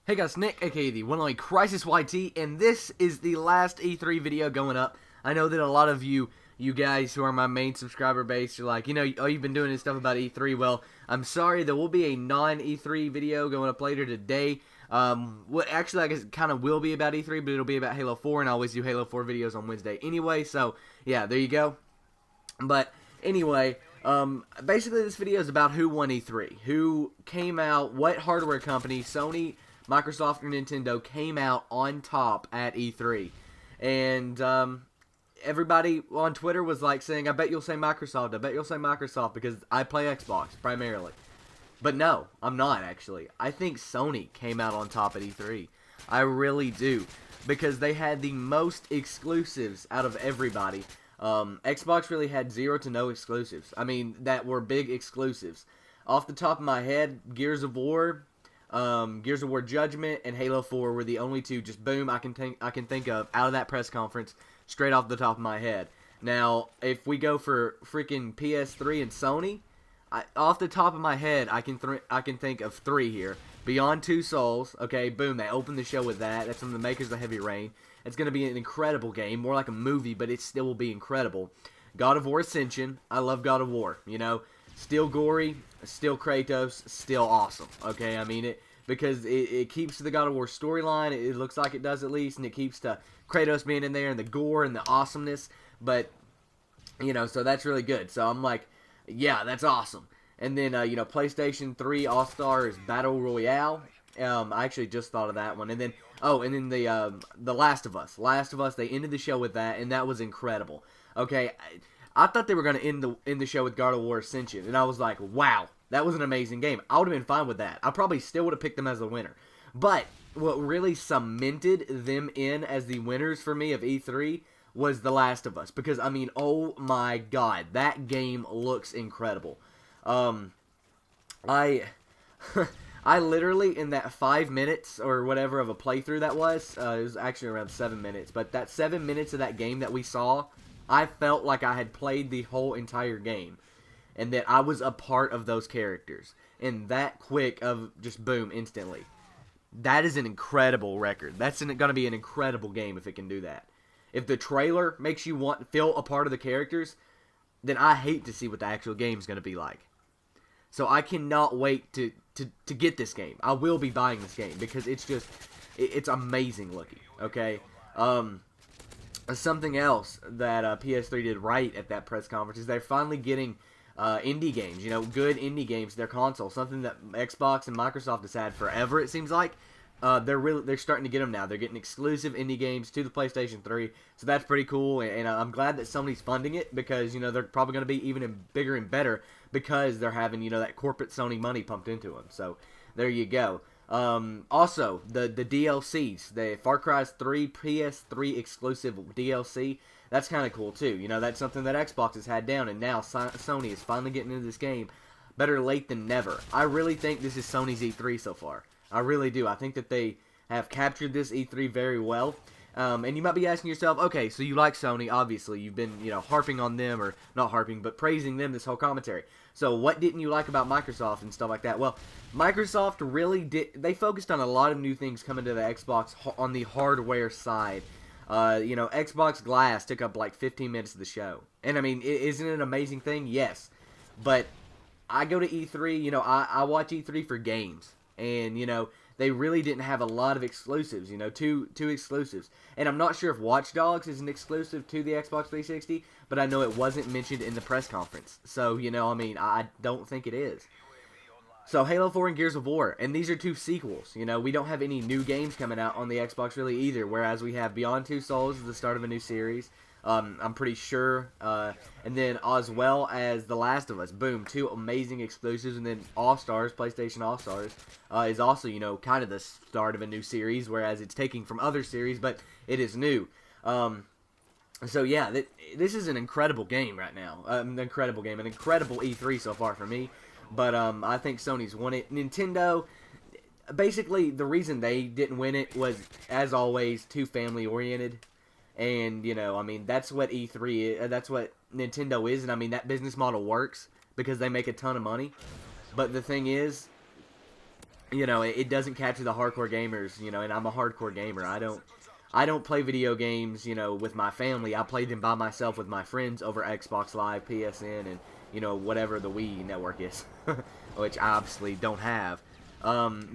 Hey guys, Nick, aka the one and only Crisis YT, and this is the last E3 video going up. I know that a lot of you guys who are my main subscriber base, you're like, oh, you've been doing this stuff about E3. Well, I'm sorry, there will be a non-E3 video going up later today. Actually, I guess it kind of will be about E3, but it'll be about Halo 4, and I always do Halo 4 videos on Wednesday anyway, so yeah, there you go. But anyway, basically this video is about who won E3, who came out, what hardware company, Sony, Microsoft, or Nintendo came out on top at E3. And everybody on Twitter was like saying, I bet you'll say Microsoft, I bet you'll say Microsoft, because I play Xbox primarily. But no, I'm not actually. I think Sony came out on top at E3. I really do. Because they had the most exclusives out of everybody. Xbox really had 0 to no exclusives. I mean, that were big exclusives. Off the top of my head, Gears of War Judgment, and Halo 4 were the only two, just boom, I can think of out of that press conference, straight off the top of my head. Now, if we go for freaking PS3 and Sony, off the top of my head, I can think of 3 here. Beyond Two Souls, okay, boom, they opened the show with that. That's from the makers of Heavy Rain. It's going to be an incredible game, more like a movie, but it still will be incredible. God of War Ascension, I love God of War, still gory, still Kratos, still awesome, okay? I mean, because it keeps to the God of War storyline, it looks like it does at least, and it keeps to Kratos being in there, and the gore, and the awesomeness, but, so that's really good. So I'm like, yeah, that's awesome. And then, PlayStation 3 All-Stars Battle Royale. I actually just thought of that one. And then, the Last of Us. Last of Us, they ended the show with that, and that was incredible. Okay, I thought they were going to end the show with God of War Ascension, and I was like, wow, that was an amazing game. I would have been fine with that. I probably still would have picked them as the winner. But what really cemented them in as the winners for me of E3 was The Last of Us. Because, I mean, oh my god, that game looks incredible. I literally, in that 5 minutes or whatever of a playthrough that was, it was actually around 7 minutes, but that 7 minutes of that game that we saw, I felt like I had played the whole entire game, and that I was a part of those characters, and that quick of just boom, instantly. That is an incredible record. That's going to be an incredible game if it can do that. If the trailer makes you feel a part of the characters, then I hate to see what the actual game is going to be like. So I cannot wait to get this game. I will be buying this game because it's amazing looking, okay? Something else that PS3 did right at that press conference is they're finally getting indie games, good indie games to their console, something that Xbox and Microsoft has had forever, it seems like. They're starting to get them now. They're getting exclusive indie games to the PlayStation 3, so that's pretty cool, and I'm glad that Sony's funding it because, they're probably going to be even bigger and better because they're having, that corporate Sony money pumped into them, so there you go. Also, the DLCs, the Far Cry 3 PS3 exclusive DLC, that's kind of cool too. That's something that Xbox has had down, and now Sony is finally getting into this game. Better late than never. I really think this is Sony's E3 so far. I really do. I think that they have captured this E3 very well. And you might be asking yourself, okay, so you like Sony, obviously. You've been, harping on them, or not harping, but praising them this whole commentary. So what didn't you like about Microsoft and stuff like that? Well, Microsoft really they focused on a lot of new things coming to the Xbox on the hardware side. Xbox Glass took up like 15 minutes of the show. And, I mean, isn't it an amazing thing? Yes. But I go to E3, I watch E3 for games. And, they really didn't have a lot of exclusives, two exclusives. And I'm not sure if Watch Dogs is an exclusive to the Xbox 360, but I know it wasn't mentioned in the press conference. So, I don't think it is. So, Halo 4 and Gears of War, and these are 2 sequels. We don't have any new games coming out on the Xbox really either, whereas we have Beyond Two Souls is the start of a new series. I'm pretty sure, and then as well as The Last of Us, boom, 2 amazing exclusives, and then All-Stars, PlayStation All-Stars, is also, kind of the start of a new series, whereas it's taking from other series, but it is new. So yeah, this is an incredible game right now, an incredible E3 so far for me, but I think Sony's won it. Nintendo, basically, the reason they didn't win it was, as always, too family-oriented. And, that's what E3 is, that's what Nintendo is, and that business model works because they make a ton of money. But the thing is, you know, it doesn't capture the hardcore gamers, you know, and I'm a hardcore gamer. I don't play video games, you know, with my family. I play them by myself with my friends over Xbox Live, PSN, and, you know, whatever the Wii network is, which I obviously don't have. And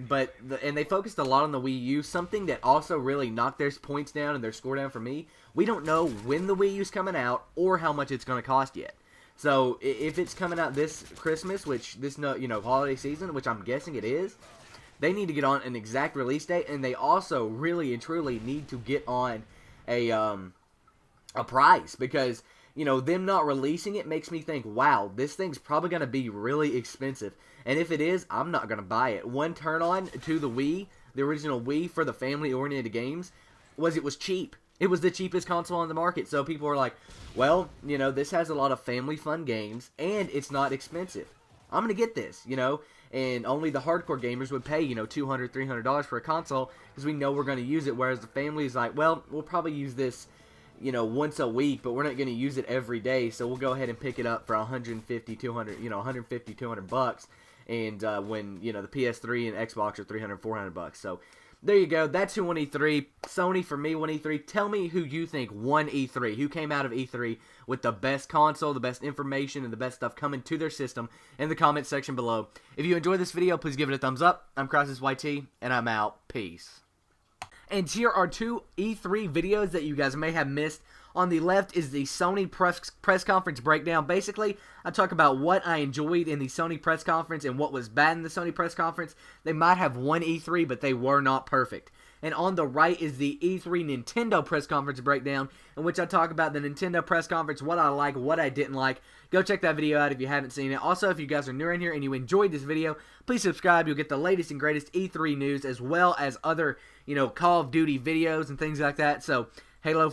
they focused a lot on the Wii U, something that also really knocked their points down and their score down for me. We don't know when the Wii U's coming out or how much it's going to cost yet. So if it's coming out this Christmas, which this, you know, holiday season, which I'm guessing it is, they need to get on an exact release date, and they also really and truly need to get on a price, because, you know, them not releasing it makes me think, wow, this thing's probably going to be really expensive. And if it is, I'm not going to buy it. One turn on to the Wii, the original Wii for the family-oriented games, was it was cheap. It was the cheapest console on the market. So people were like, well, you know, this has a lot of family fun games, and it's not expensive. I'm going to get this, you know. And only the hardcore gamers would pay, you know, $200, $300 for a console, because we know we're going to use it, whereas the family is like, well, we'll probably use this, you know, once a week, but we're not going to use it every day, so we'll go ahead and pick it up for 150, 200, you know, 150, 200 bucks, and when, you know, the PS3 and Xbox are 300, 400 bucks. So there you go. That's who won E3. Sony for me won E3. Tell me who you think won E3. Who came out of E3 with the best console, the best information, and the best stuff coming to their system in the comment section below. If you enjoyed this video, please give it a thumbs up. I'm CrisisYT, and I'm out. Peace. And here are two E3 videos that you guys may have missed. On the left is the Sony press conference breakdown. Basically, I talk about what I enjoyed in the Sony press conference and what was bad in the Sony press conference. They might have won E3, but they were not perfect. And on the right is the E3 Nintendo press conference breakdown, in which I talk about the Nintendo press conference, what I like, what I didn't like. Go check that video out if you haven't seen it. Also, if you guys are new in here and you enjoyed this video, please subscribe. You'll get the latest and greatest E3 news, as well as other, you know, Call of Duty videos and things like that. So, Halo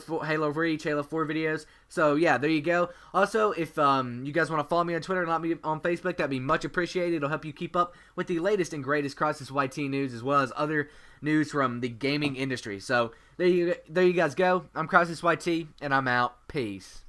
Reach, Halo 4 videos. So, yeah, there you go. Also, if you guys want to follow me on Twitter and like me on Facebook, that'd be much appreciated. It'll help you keep up with the latest and greatest CrisisYT news, as well as other news from the gaming industry. So, there you guys go. I'm CrisisYT, and I'm out. Peace.